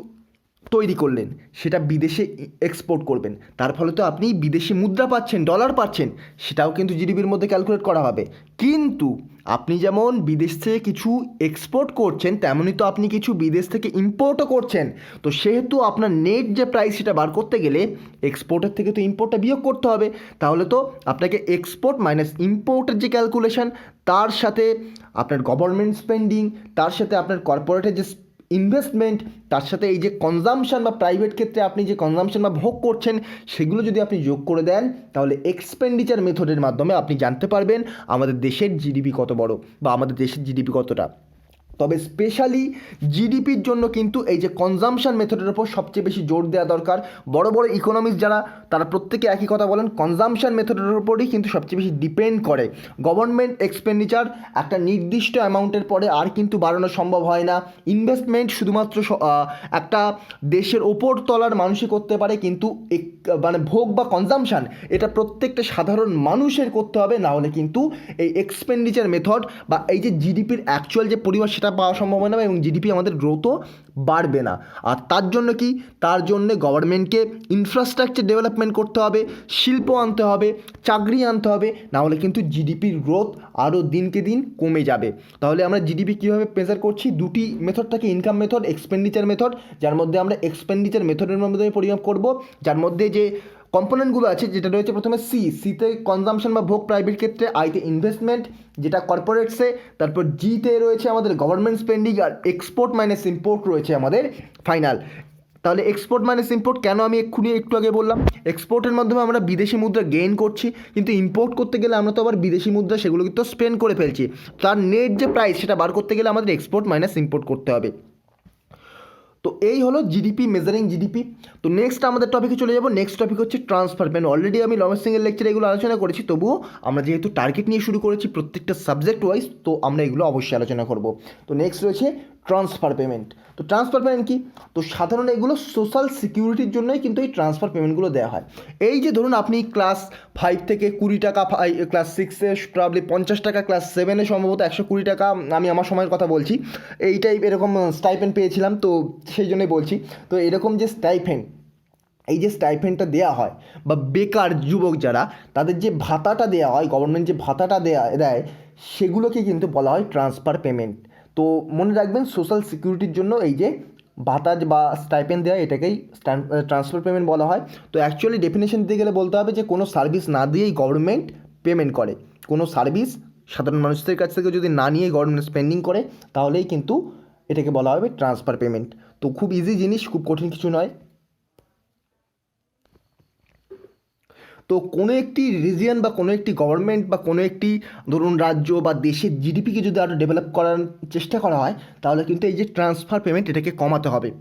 Speaker 1: তৈরি করলেন, সেটা বিদেশে এক্সপোর্ট করবেন, তার ফলে তো আপনি বিদেশি মুদ্রা পাচ্ছেন, ডলার পাচ্ছেন, সেটাও কিন্তু জিডিপির মধ্যে ক্যালকুলেট করা হবে। কিন্তু আপনি যেমন বিদেশ থেকে কিছু এক্সপোর্ট করছেন, তেমনই তো আপনি কিছু বিদেশ থেকে ইম্পোর্টও করছেন। তো সেহেতু আপনার নেট যে প্রাইস সেটা বার করতে গেলে এক্সপোর্টের থেকে তো ইম্পোর্টটা বিয়োগ করতে হবে। তাহলে তো আপনাকে এক্সপোর্ট মাইনাস ইম্পোর্টের যে ক্যালকুলেশন, তার সাথে আপনার গভর্নমেন্ট স্পেন্ডিং, তার সাথে আপনার কর্পোরেটের যে ইনভেস্টমেন্ট, তার সাথে এই যে কনজামশন বা প্রাইভেট ক্ষেত্রে আপনি যে কনজামশন বা ভোগ করছেন, সেগুলো যদি আপনি যোগ করে দেন, তাহলে এক্সপেন্ডিচার মেথডের মাধ্যমে আপনি জানতে পারবেন আমাদের দেশের জিডিপি কত বড় বা আমাদের দেশের জিডিপি কতটা। তবে স্পেশালি জিডিপির জন্য কিন্তু এই যে কনজামশন মেথডের ওপর সবচেয়ে বেশি জোর দেওয়া দরকার। বড় বড় ইকোনমিস্ট যারা, তারা প্রত্যেকে একই কথা বলেন, কনজামশন মেথডের ওপরই কিন্তু সবচেয়ে বেশি ডিপেন্ড করে। গভর্নমেন্ট এক্সপেন্ডিচার একটা নির্দিষ্ট অ্যামাউন্টের পরে আর কিন্তু বাড়ানো সম্ভব হয় না। ইনভেস্টমেন্ট শুধুমাত্র একটা দেশের ওপর তলার মানুষই করতে পারে, কিন্তু মানে ভোগ বা কনজামশন এটা প্রত্যেকটা সাধারণ মানুষের করতে হবে, না হলে কিন্তু এই এক্সপেন্ডিচার মেথড বা এই যে জিডিপির অ্যাকচুয়াল যে পরিমাণ সেটা পাওয়া সম্ভব হয় না এবং জিডিপি আমাদের গ্রোথও বাড়বে না। আর তার জন্য কি, তার জন্য গভর্নমেন্টকে ইনফ্রাস্ট্রাকচার ডেভেলপমেন্ট করতে হবে, শিল্প আনতে হবে, চাকরি আনতে হবে, না হলে কিন্তু জিডিপির গ্রোথ আরও দিনকে দিন কমে যাবে। তাহলে আমরা জিডিপি কীভাবে মেজার করছি, দুটি মেথড থাকে, ইনকাম মেথড, এক্সপেন্ডিচার মেথড, যার মধ্যে আমরা এক্সপেন্ডিচার মেথডের মধ্যে পরিমাপ করব, যার মধ্যে যে কম্পোনেন্টগুলো আছে, যেটা রয়েছে প্রথমে সিতে কনজামশন বা ভোগ প্রাইভেট ক্ষেত্রে, আইতে ইনভেস্টমেন্ট যেটা কর্পোরেটসে, তারপর জিতে রয়েছে আমাদের গভর্নমেন্ট স্পেন্ডিং, আর এক্সপোর্ট মাইনাস ইম্পোর্ট রয়েছে আমাদের ফাইনাল। তাহলে এক্সপোর্ট মাইনাস ইম্পোর্ট কেন আমি একটু আগে বললাম, এক্সপোর্টের মাধ্যমে আমরা বিদেশি মুদ্রা গেইন করছি, কিন্তু ইম্পোর্ট করতে গেলে আমরা তো আবার বিদেশি মুদ্রা সেগুলো কিন্তু স্পেন্ড করে ফেলছি। তার নেট যে প্রাইস সেটা বার করতে গেলে আমাদের এক্সপোর্ট মাইনাস ইম্পোর্ট করতে হবে। তো এই হলো জিডিপি, মেজারিং জিডিপি। তো নেক্সট আমাদের টপিকে চলে যাব। নেক্সট টপিক হচ্ছে ট্রান্সফার পেমেন্ট। অলরেডি আমি রমেশ সিংয়ের লেকচারে এগুলো আলোচনা করেছি, তবুও আমরা যেহেতু টার্গেট নিয়ে শুরু করেছি প্রত্যেকটা সাবজেক্ট ওয়াইজ, তো আমরা এগুলো অবশ্যই আলোচনা করব। তো নেক্সট রয়েছে ট্রান্সফার পেমেন্ট। তো ট্রান্সফার পেমেন্ট কি? তো সাধারণত এগুলো সোশ্যাল সিকিউরিটির জন্যই কিন্তু এই ট্রান্সফার পেমেন্টগুলো দেওয়া হয়। এই যে ধরুন আপনি ক্লাস 5 থেকে 20 টাকা, ক্লাস 6-এ প্রবলি 50 টাকা, ক্লাস 7-এ সম্ভবত 120 টাকা, আমি আমার সময়ের কথা বলছি, এই টাইপ এরকম স্টাইপেন্ড পেয়েছিলাম, তো সেই জন্যই বলছি। তো এরকম যে স্টাইপেন্ড, এই যে স্টাইপেন্ডটা দেওয়া হয় বা বেকার যুবক যারা, তাদের যে ভাতাটা দেওয়া হয়, গভর্নমেন্ট যে ভাতাটা দেয়, সেগুলোকে কিন্তু বলা হয় ট্রান্সফার পেমেন্ট। তো মনে রাখবেন, সোশ্যাল সিকিউরিটির জন্য এই যে ভাতা বা স্টাইপেন্ড দেওয়া, এটাকেই ট্রান্সফার পেমেন্ট বলা হয়। তো অ্যাকচুয়ালি ডেফিনেশন দিতে গেলে বলতে হবে যে কোনো সার্ভিস না দিয়েই গভর্নমেন্ট পেমেন্ট করে। কোনো সার্ভিস সাধারণ মানুষদের কাছ থেকে যদি না নিয়ে গভর্নমেন্ট স্পেন্ডিং করে, তাহলেই কিন্তু এটাকে বলা হবে ট্রান্সফার পেমেন্ট। তো খুব ইজি জিনিস, খুব কঠিন কিছু নয়। তো কোনো একটি রিজিয়ন বা কোনো একটি গভর্নমেন্ট বা কোনো একটি ধরুন রাজ্য বা দেশের জিডিপিকে যদি আরও ডেভেলপ করার চেষ্টা করা হয়, তাহলে কিন্তু এই যে ট্রান্সফার পেমেন্ট, এটাকে কমাতে হবে।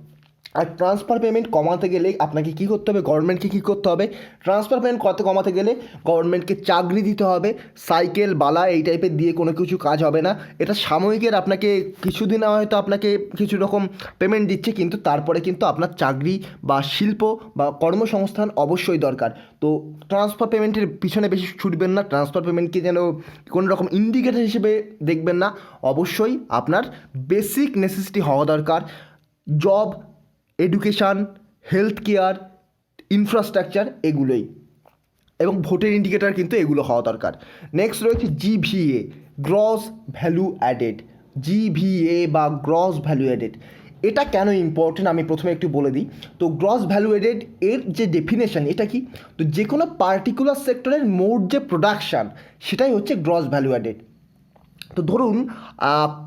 Speaker 1: আর ট্রান্সফার পেমেন্ট কমাতে গেলে আপনাকে কী করতে হবে, গভর্নমেন্টকে কী করতে হবে, ট্রান্সফার পেমেন্ট কমাতে গেলে গভর্নমেন্টকে চাকরি দিতে হবে। সাইকেল বালা এই টাইপের দিয়ে কোনো কিছু কাজ হবে না। এটা সাময়িকের, আপনাকে কিছুদিন হয়তো আপনাকে কিছু রকম পেমেন্ট দিচ্ছে, কিন্তু তারপরে কিন্তু আপনার চাকরি বা শিল্প বা কর্মসংস্থান অবশ্যই দরকার। তো ট্রান্সফার পেমেন্টের পিছনে বেশি ছুটবেন না, ট্রান্সফার পেমেন্টকে যেন কোনো রকম ইন্ডিকেটর হিসেবে দেখবেন না। অবশ্যই আপনার বেসিক নেসেসিটি হওয়া দরকার, job, education, health care, infrastructure, এগুলোই, এবং ভোটের ইন্ডিকেটার কিন্তু এগুলো হওয়া দরকার। নেক্সট রয়েছে জিভিএ, গ্রস ভ্যালু অ্যাডেড। জিভিএ বা গ্রস ভ্যালু অ্যাডেড, এটা কেন ইম্পর্টেন্ট আমি প্রথমে একটু বলে দিই। তো গ্রস ভ্যালু অ্যাডেড এর যে ডেফিনেশন, এটা কি, তো যে কোনো পার্টিকুলার সেক্টরের মোট যে প্রোডাকশান, সেটাই হচ্ছে গ্রস ভ্যালু অ্যাডেড। তো ধরুন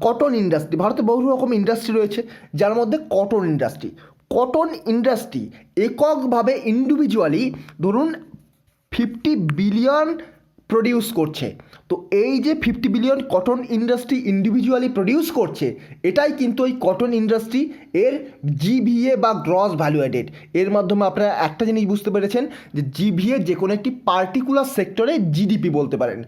Speaker 1: কটন ইন্ডাস্ট্রি, ভারতে বহু রকম ইন্ডাস্ট্রি রয়েছে, যার মধ্যে কটন ইন্ডাস্ট্রি এককভাবে ইন্ডিভিজুয়ালি ধরুন 50 বিলিয়ন প্রডিউস করছে। তো এই যে 50 billion cotton industry individually produce করছে, এটাই কিন্তু ওই কটন ইন্ডাস্ট্রি এর জিভিএ বা গ্রস ভ্যালু অ্যাডেড। এর মাধ্যমে আপনারা একটা জিনিস বুঝতে পেরেছেন যে জিভিএ যে কোনো একটি পার্টিকুলার সেক্টরে জিডিপি বলতে পারেন,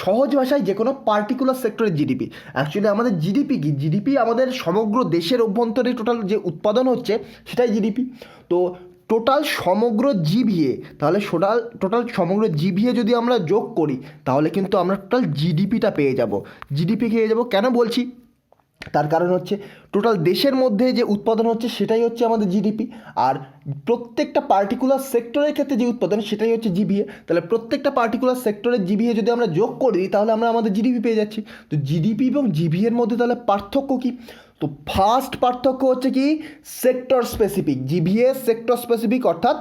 Speaker 1: সহজ ভাষায় যে কোনো পার্টিকুলার সেক্টরের জিডিপি। অ্যাকচুয়ালি আমাদের জিডিপি কি, জিডিপি আমাদের সমগ্র দেশের অভ্যন্তরে টোটাল যে উৎপাদন হচ্ছে সেটাই জিডিপি। তো টোটাল সমগ্র জিভিএ, তাহলে টোটাল সমগ্র জিভিএ যদি আমরা যোগ করি তাহলে কিন্তু আমরা টোটাল জিডিপিটা পেয়ে যাব। কেন বলছি, তার কারণ হচ্ছে টোটাল দেশের মধ্যে যে উৎপাদন হচ্ছে সেটাই হচ্ছে আমাদের জিডিপি, আর প্রত্যেকটা পার্টিকুলার সেক্টরের ক্ষেত্রে যে উৎপাদন সেটাই হচ্ছে জিভিএ। তাহলে প্রত্যেকটা পার্টিকুলার সেক্টরের জিভিএ যদি আমরা যোগ করে দিই তাহলে আমরা আমাদের জিডিপি পেয়ে যাচ্ছি। তো জিডিপি এবং জিভিএর মধ্যে তাহলে পার্থক্য কী? তো ফার্স্ট পার্থক্য হচ্ছে কি, সেক্টর স্পেসিফিক। জিভিএ সেক্টর স্পেসিফিক, অর্থাৎ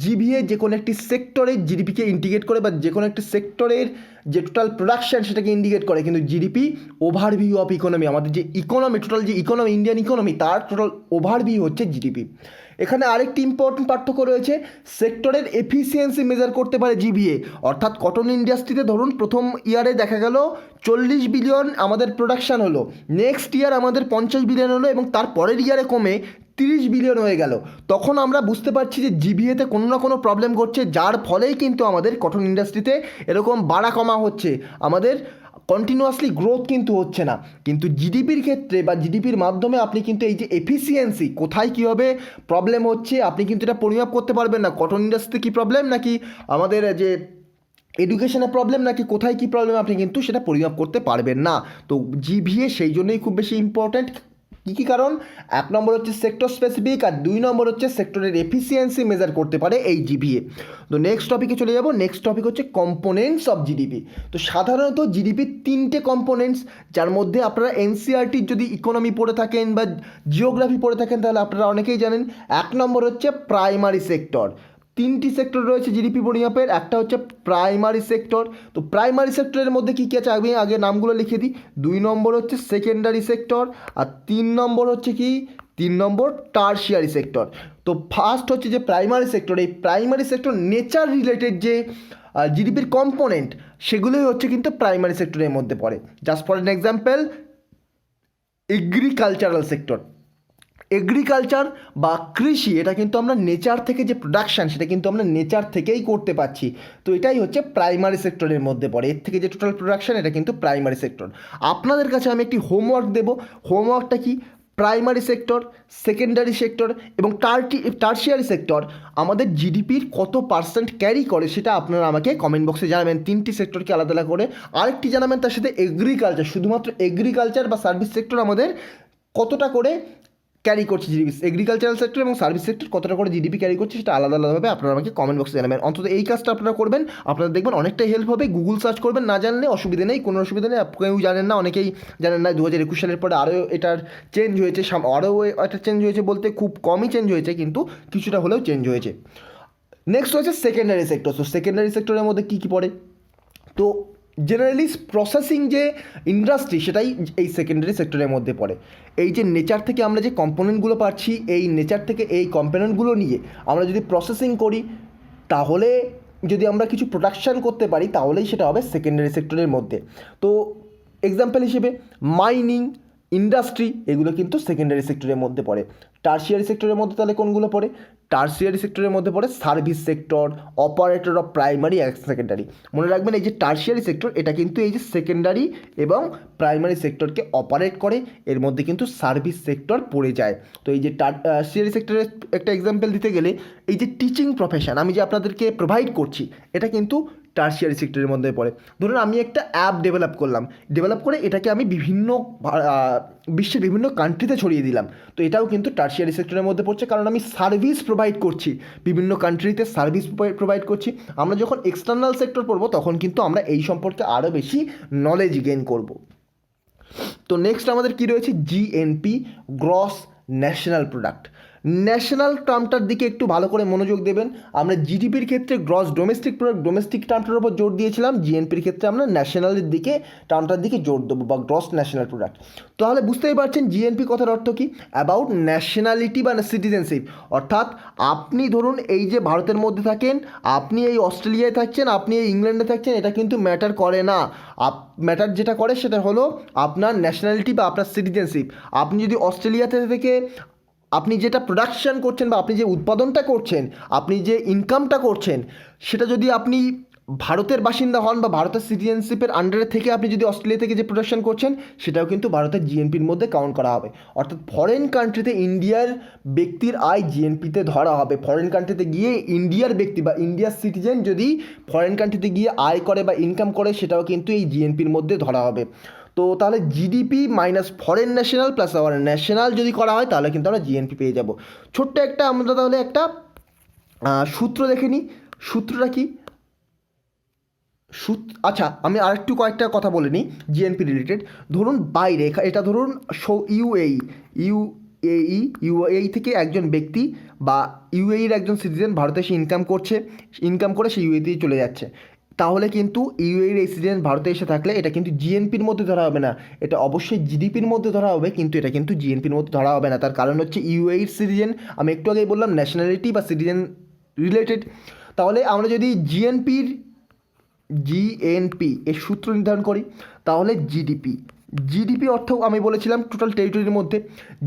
Speaker 1: জিভিএ যে কোনো একটি সেক্টরের জিডিপিকে ইন্ডিকেট করে, বা যে কোনো একটি সেক্টরের যে টোটাল প্রোডাকশান সেটাকে ইন্ডিকেট করে। কিন্তু জিডিপি ওভারভিউ অফ ইকোনমি, আমাদের যে ইকোনমি, টোটাল যে ইকোনমি, ইন্ডিয়ান ইকোনমি, তার টোটাল ওভারভিউ হচ্ছে জিডিপি। এখানে আরেকটি ইম্পর্টেন্ট পার্থক্য রয়েছে, সেক্টরের এফিসিয়েন্সি মেজার করতে পারে জিভিএ। অর্থাৎ কটন ইন্ডাস্ট্রিতে ধরুন প্রথম ইয়ারে দেখা গেল 40 বিলিয়ন আমাদের প্রোডাকশান হলো, নেক্সট ইয়ার আমাদের 50 বিলিয়ন হলো, এবং তার পরের ইয়ারে কমে 30 বিলিয়ন হয়ে গেল। তখন আমরা বুঝতে পারছি যে জিভিএতে কোনো না কোনো প্রবলেম ঘটছে, যার ফলেই কিন্তু আমাদের কটন ইন্ডাস্ট্রিতে এরকম বাড়া কমা হচ্ছে, আমাদের কন্টিনিউয়াসলি গ্রোথ কিন্তু হচ্ছে না। কিন্তু জিডিপির ক্ষেত্রে বা জিডিপির মাধ্যমে আপনি কিন্তু এই যে এফিসিয়েন্সি, কোথায় কীভাবে প্রবলেম হচ্ছে আপনি কিন্তু এটা পরিমাপ করতে পারবেন না। কটন ইন্ডাস্ট্রিতে কী প্রবলেম, নাকি আমাদের যে এডুকেশনের প্রবলেম, নাকি কোথায় কী প্রবলেম, আপনি কিন্তু সেটা পরিমাপ করতে পারবেন না। তো জিভিএ সেই জন্যই খুব বেশি ইম্পর্ট্যান্ট। কী কারণ, 1 নম্বর হচ্ছে সেক্টর স্পেসিফিক, আর 2 নম্বর হচ্ছে সেক্টরের এফিসিয়েন্সি মেজার করতে পারে এই জিভিএ। তো নেক্সট টপিকে চলে যাব। নেক্সট টপিক হচ্ছে কম্পোনেন্টস অফ জিডিপি। তো সাধারণত জিডিপির 3টে কম্পোনেন্টস, যার মধ্যে আপনারা এনসিইআরটির যদি ইকোনমি পড়ে থাকেন বা জিওগ্রাফি পড়ে থাকেন তাহলে আপনারা অনেকেই জানেন। 1 নম্বর হচ্ছে প্রাইমারি সেক্টর। 3টি সেক্টর রয়েছে জিডিপি পরিমাপের, একটা হচ্ছে প্রাইমারি সেক্টর। তো প্রাইমারি সেক্টরের মধ্যে কী কী আছে আমি আগে নামগুলো লিখে দিই। 2 নম্বর হচ্ছে সেকেন্ডারি সেক্টর, আর 3 নম্বর হচ্ছে কি, 3 নম্বর টারশিয়ারি সেক্টর। তো ফার্স্ট হচ্ছে যে প্রাইমারি সেক্টর, এই প্রাইমারি সেক্টর নেচার রিলেটেড যে জিডিপির কম্পোনেন্ট সেগুলোই হচ্ছে কিন্তু প্রাইমারি সেক্টরের মধ্যে পড়ে। Just for an example, agricultural sector, agriculture বা কৃষি, এটা কিন্তু আমরা নেচার থেকে যে প্রোডাকশান সেটা কিন্তু আমরা নেচার থেকেই করতে পারছি। তো এটাই হচ্ছে প্রাইমারি সেক্টরের মধ্যে পড়ে, এর থেকে যে টোটাল প্রোডাকশান এটা কিন্তু প্রাইমারি সেক্টর। আপনাদের কাছে আমি একটি হোমওয়ার্ক দেব। হোমওয়ার্কটা কি, প্রাইমারি সেক্টর, সেকেন্ডারি সেক্টর এবং টারশিয়ারি সেক্টর আমাদের জিডিপির কত পার্সেন্ট ক্যারি করে সেটা আপনারা আমাকে কমেন্ট বক্সে জানাবেন। 3টি সেক্টরকে আলাদা আলাদা করে। আরেকটি জানাবেন তার সাথে এগ্রিকালচার, শুধুমাত্র এগ্রিকালচার বা সার্ভিস সেক্টর আমাদের কতটা করে ক্যারি করছে জিডিপি, এগ্রিকালচারাল সেক্টর এবং সার্ভিস সেক্টর কতটা করে জিডিপি ক্যারি করছে সেটা আলাদা আলাদাভাবে আপনারা আমাকে কমেন্ট বক্সে জানাবেন। অন্তত এই কাজটা আপনারা করবেন, আপনারা দেখবেন অনেকটাই হেল্প হবে। গুগল সার্চ করবেন, না জানলে অসুবিধা নেই, কোনো অসুবিধা নেই। কেউ জানেন না, অনেকেই জানেন না 2021 সালের পরে আরও এটার চেঞ্জ হয়েছে, আরও এটা চেঞ্জ হয়েছে বলতে খুব কমই চেঞ্জ হয়েছে, কিন্তু কিছুটা হলেও চেঞ্জ হয়েছে। নেক্সট হচ্ছে সেকেন্ডারি সেক্টর। তো সেকেন্ডারি সেক্টরের মধ্যে কী কী পড়ে, তো জেনারেলি প্রসেসিং যে ইন্ডাস্ট্রি সেটাই এই সেকেন্ডারি সেক্টরের মধ্যে পড়ে। এই যে নেচার থেকে আমরা যে কম্পোনেন্টগুলো পাচ্ছি, এই নেচার থেকে এই কম্পোনেন্টগুলো নিয়ে আমরা যদি প্রসেসিং করি, তাহলে যদি আমরা কিছু প্রোডাকশান করতে পারি তাহলেই সেটা হবে সেকেন্ডারি সেক্টরের মধ্যে। তো এক্সাম্পল হিসেবে মাইনিং, ইন্ডাস্ট্রি, এগুলো কিন্তু সেকেন্ডারি সেক্টরের মধ্যে পড়ে। টারশিয়ারি সেক্টরের মধ্যে তাহলে কোনগুলো পড়ে, টারশিয়ারি সেক্টরের মধ্যে পড়ে service sector, operator of primary and secondary. মনে রাখবেন এই যে টারশিয়ারি সেক্টর এটা কিন্তু এই যে সেকেন্ডারি এবং প্রাইমারি সেক্টরকে অপারেট করে, এর মধ্যে কিন্তু সার্ভিস সেক্টর পড়ে যায়। তো এই যে টারশিয়ারি সেক্টরের একটা এক্সাম্পল দিতে গেলে, এই যে টিচিং প্রফেশন আমি যে আপনাদেরকে প্রোভাইড করছি এটা কিন্তু টারশিয়ারি সেক্টরের মধ্যে পড়ে। ধরুন আমি একটা অ্যাপ ডেভেলপ করলাম, ডেভেলপ করে এটাকে আমি বিশ্বের বিভিন্ন কান্ট্রিতে ছড়িয়ে দিলাম, তো এটাও কিন্তু টারশিয়ারি সেক্টরের মধ্যে পড়ছে, কারণ আমি সার্ভিস প্রোভাইড করছি, বিভিন্ন কান্ট্রিতে সার্ভিস প্রোভাইড করছি। আমরা যখন এক্সটার্নাল সেক্টর পড়বো তখন কিন্তু আমরা এই সম্পর্কে আরও বেশি নলেজ গেইন করব। তো নেক্সট আমাদের কি রয়েছে, GNP, gross national product. National টার্মটার দিকে একটু ভালো করে মনোযোগ দেবেন। আমরা জিডিপির ক্ষেত্রে গ্রস ডোমেস্টিক প্রোডাক্ট ডোমেস্টিক টার্মটার উপর জোর দিয়েছিলাম, জিএনপির ক্ষেত্রে আমরা ন্যাশনালের দিকে টার্মটার দিকে জোর দেবো বা গ্রস ন্যাশনাল প্রোডাক্ট। তাহলে বুঝতেই পারছেন জিএনপি কথার অর্থ কী, অ্যাবাউট ন্যাশনালিটি বা সিটিজেনশিপ। অর্থাৎ আপনি ধরুন এই যে ভারতের মধ্যে থাকেন, আপনি এই অস্ট্রেলিয়ায় থাকছেন, আপনি এই ইংল্যান্ডে থাকছেন, এটা কিন্তু ম্যাটার করে না। ম্যাটার যেটা করে সেটা হলো আপনার ন্যাশনালিটি বা আপনার সিটিজেনশিপ। আপনি যদি অস্ট্রেলিয়াতে থেকে আপনি যেটা প্রোডাকশান করছেন বা আপনি যে উৎপাদনটা করছেন, আপনি যে ইনকামটা করছেন, সেটা যদি আপনি ভারতের বাসিন্দা হন বা ভারতের সিটিজেনশিপের আন্ডারে থেকে আপনি যদি অস্ট্রেলিয়া থেকে যে প্রোডাকশন করছেন, সেটাও কিন্তু ভারতের জিএনপির মধ্যে কাউন্ট করা হবে। অর্থাৎ ফরেন কান্ট্রিতে ইন্ডিয়ার ব্যক্তির আয় জিএনপিতে ধরা হবে। ফরেন কান্ট্রিতে গিয়ে ইন্ডিয়ার ব্যক্তি বা ইন্ডিয়ার সিটিজেন যদি ফরেন কান্ট্রিতে গিয়ে আয় করে বা ইনকাম করে, সেটাও কিন্তু এই জিএনপির মধ্যে ধরা হবে। তো তাহলে GDP minus foreign national plus our national যদি করা হয়, তাহলে কিন্তু আমরা জিএনপি পেয়ে যাব। ছোট্ট একটা আমরা তাহলে একটা সূত্র দেখে নিই। সূত্রটা কি? আচ্ছা, আমি আরেকটু কয়েকটা কথা বলে নিই জিএনপি রিলেটেড। ধরুন বাইরে এটা ধরুন ইউএই থেকে একজন ব্যক্তি বা ইউএইর একজন সিটিজেন ভারতে এসে ইনকাম করে সে ইউএইতেই চলে যাচ্ছে। তাহলে কিন্তু ইউএইর এই সিটিজেন ভারতে এসে থাকলে এটা কিন্তু জিএনপির মধ্যে ধরা হবে না, এটা অবশ্যই জিডিপির মধ্যে ধরা হবে, কিন্তু এটা কিন্তু জিএনপির মধ্যে ধরা হবে না। তার কারণ হচ্ছে ইউএইর সিটিজেন, আমি একটু আগেই বললাম ন্যাশনালিটি বা সিটিজেন রিলেটেড। তাহলে আমরা যদি জিএনপি এর সূত্র নির্ধারণ করি, তাহলে জিডিপি অর্থ আমি বলেছিলাম টোটাল টেরিটরির মধ্যে।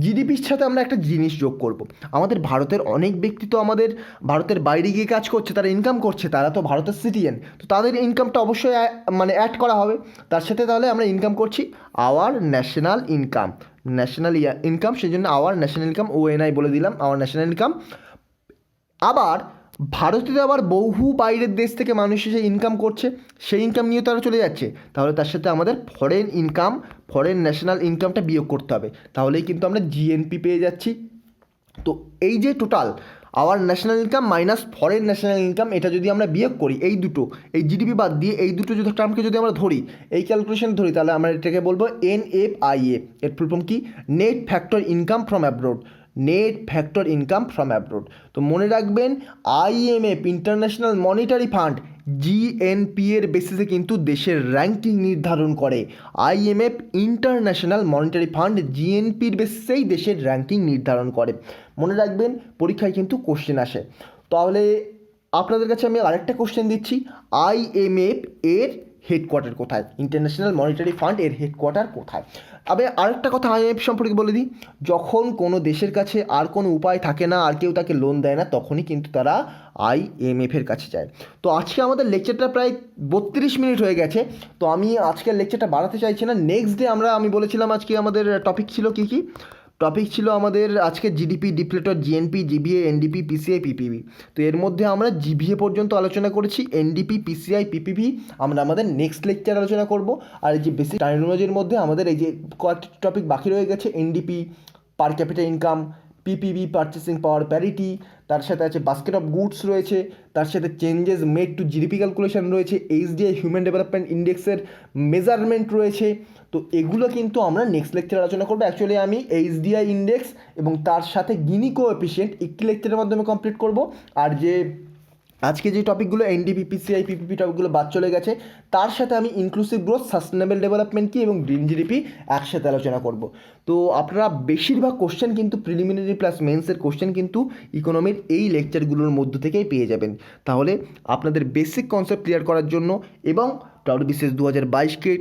Speaker 1: জিডিপির সাথে আমরা একটা জিনিস যোগ করব। আমাদের ভারতের অনেক ব্যক্তি তো আমাদের ভারতের বাইরে গিয়ে কাজ করছে, তারা ইনকাম করছে, তারা তো ভারতের সিটিজেন, তো তাদের ইনকামটা অবশ্যই মানে অ্যাড করা হবে তার সাথে। তাহলে আমরা ইনকাম করছি আওয়ার ন্যাশনাল ইনকাম, সেই জন্য আওয়ার ন্যাশনাল ইনকাম ওএনআই বলে দিলাম, আওয়ার ন্যাশনাল ইনকাম। আবার ভারতে আবার বহু বাইরের দেশ থেকে মানুষ এসে ইনকাম করছে, সেই ইনকাম নিয়ে তারা চলে যাচ্ছে, তাহলে তার সাথে আমাদের ফরেন ন্যাশনাল ইনকামটা বিয়োগ করতে হবে, তাহলেই কিন্তু আমরা জিএনপি পেয়ে যাচ্ছি। তো এই যে total our national income minus foreign national income, এটা যদি আমরা বিয়োগ করি, এই জিডিপি বাদ দিয়ে এই দুটো যদি টার্মকে যদি আমরা ধরি, এই ক্যালকুলেশন ধরি, তাহলে আমরা এটাকে বলবো এনএফআইএ। এর ফুল ফর্ম কি? Net factor income from abroad. তো মনে রাখবেন, IMF international monetary fund GNP এর বেসিসে কিন্তু দেশের র্যাঙ্কিং নির্ধারণ করে। আইএমএফ ইন্টারন্যাশনাল মনিটারি ফান্ড জিএনপির বেসিসেই দেশের র্যাঙ্কিং নির্ধারণ করে। মনে রাখবেন, পরীক্ষায় কিন্তু কোশ্চেন আসে। তাহলে আপনাদের কাছে আমি আরেকটা কোশ্চেন দিচ্ছি, আইএমএফ এর হেডকোয়ার্টার কোথায়? ইন্টারন্যাশনাল মনিটারি ফান্ড এর হেডকোয়ার্টার কোথায়? আবার আরেকটা কথা আইএমএফ সম্পর্কে বলে দিই, যখন কোনো দেশের কাছে আর কোনো উপায় থাকে না, আর কেউ তাকে লোন দেয় না, তখনই কিন্তু তারা আইএমএফের কাছে যায়। তো আজকে আমাদের লেকচারটা প্রায় 32 মিনিট হয়ে গেছে, তো আমি আজকের লেকচারটা বাড়াতে চাইছি না। নেক্সট ডে আমি বলেছিলাম আজকে আমাদের টপিক ছিল কী টপিক ছিল আমাদের আজকে GDP, deflator, GNP, GVA, NDP, PCI, PPP. তো এর মধ্যে আমরা জিবিএ পর্যন্ত আলোচনা করেছি, এনডিপি, পিসিআই, পিপিভি আমরা আমাদের নেক্সট লেকচার আলোচনা করব। আর এই যে বেসিক টার্মিনোলজির মধ্যে আমাদের এই যে কয়েকটি টপিক বাকি রয়ে গেছে, এনডিপি পার ক্যাপিটাল ইনকাম, পিপিভি পারচেসিং পাওয়ার প্যারিটি, তার সাথে আছে বাস্কেট অফ গুডস রয়েছে, তার সাথে changes made to GDP calculation রয়েছে, এইচডিআই হিউম্যান ডেভেলপমেন্ট ইন্ডেক্সের মেজারমেন্ট রয়েছে। তো এগুলো কিন্তু আমরা নেক্সট লেকচারে আলোচনা করবো। অ্যাকচুয়ালি আমি এইচডিআই ইন্ডেক্স এবং তার সাথে গিনি কোএফিসিয়েন্ট একটি লেকচারের মাধ্যমে কমপ্লিট করব। আর যে আজকে যে টপিকগুলো এনডিপি, পিসিআই, পিপিপি টপিকগুলো বাদ চলে গেছে, তার সাথে আমি ইনক্লুসিভ গ্রোথ, সাস্টেনেবল ডেভেলপমেন্ট কী এবং গ্রিন জিডিপি একসাথে আলোচনা করব। তো আপনারা বেশিরভাগ কোশ্চেন কিন্তু প্রিলিমিনারি প্লাস মেন্সের কোশ্চেন কিন্তু ইকোনমির এই লেকচারগুলোর মধ্য থেকেই পেয়ে যাবেন। তাহলে আপনাদের বেসিক কনসেপ্ট ক্লিয়ার করার জন্য এবং ডব্লিউবিসিএস 2022কে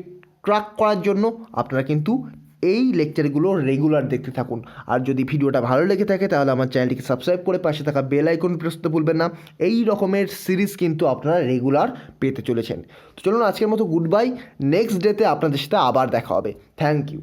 Speaker 1: ট্র্যাক করার জন্য আপনারা কিন্তু এই লেকচারগুলো রেগুলার দেখতে থাকুন। আর যদি ভিডিওটা ভালো লেগে থাকে, তাহলে আমার চ্যানেলটিকে সাবস্ক্রাইব করে পাশে থাকা বেল আইকন প্রেস করতে ভুলবেন না। এই রকমের সিরিজ কিন্তু আপনারা রেগুলার পেতে চলেছেন। তো চলুন আজকের মতো গুড বাই, নেক্সট ডেতে আপনাদের সাথে আবার দেখা হবে। Thank you.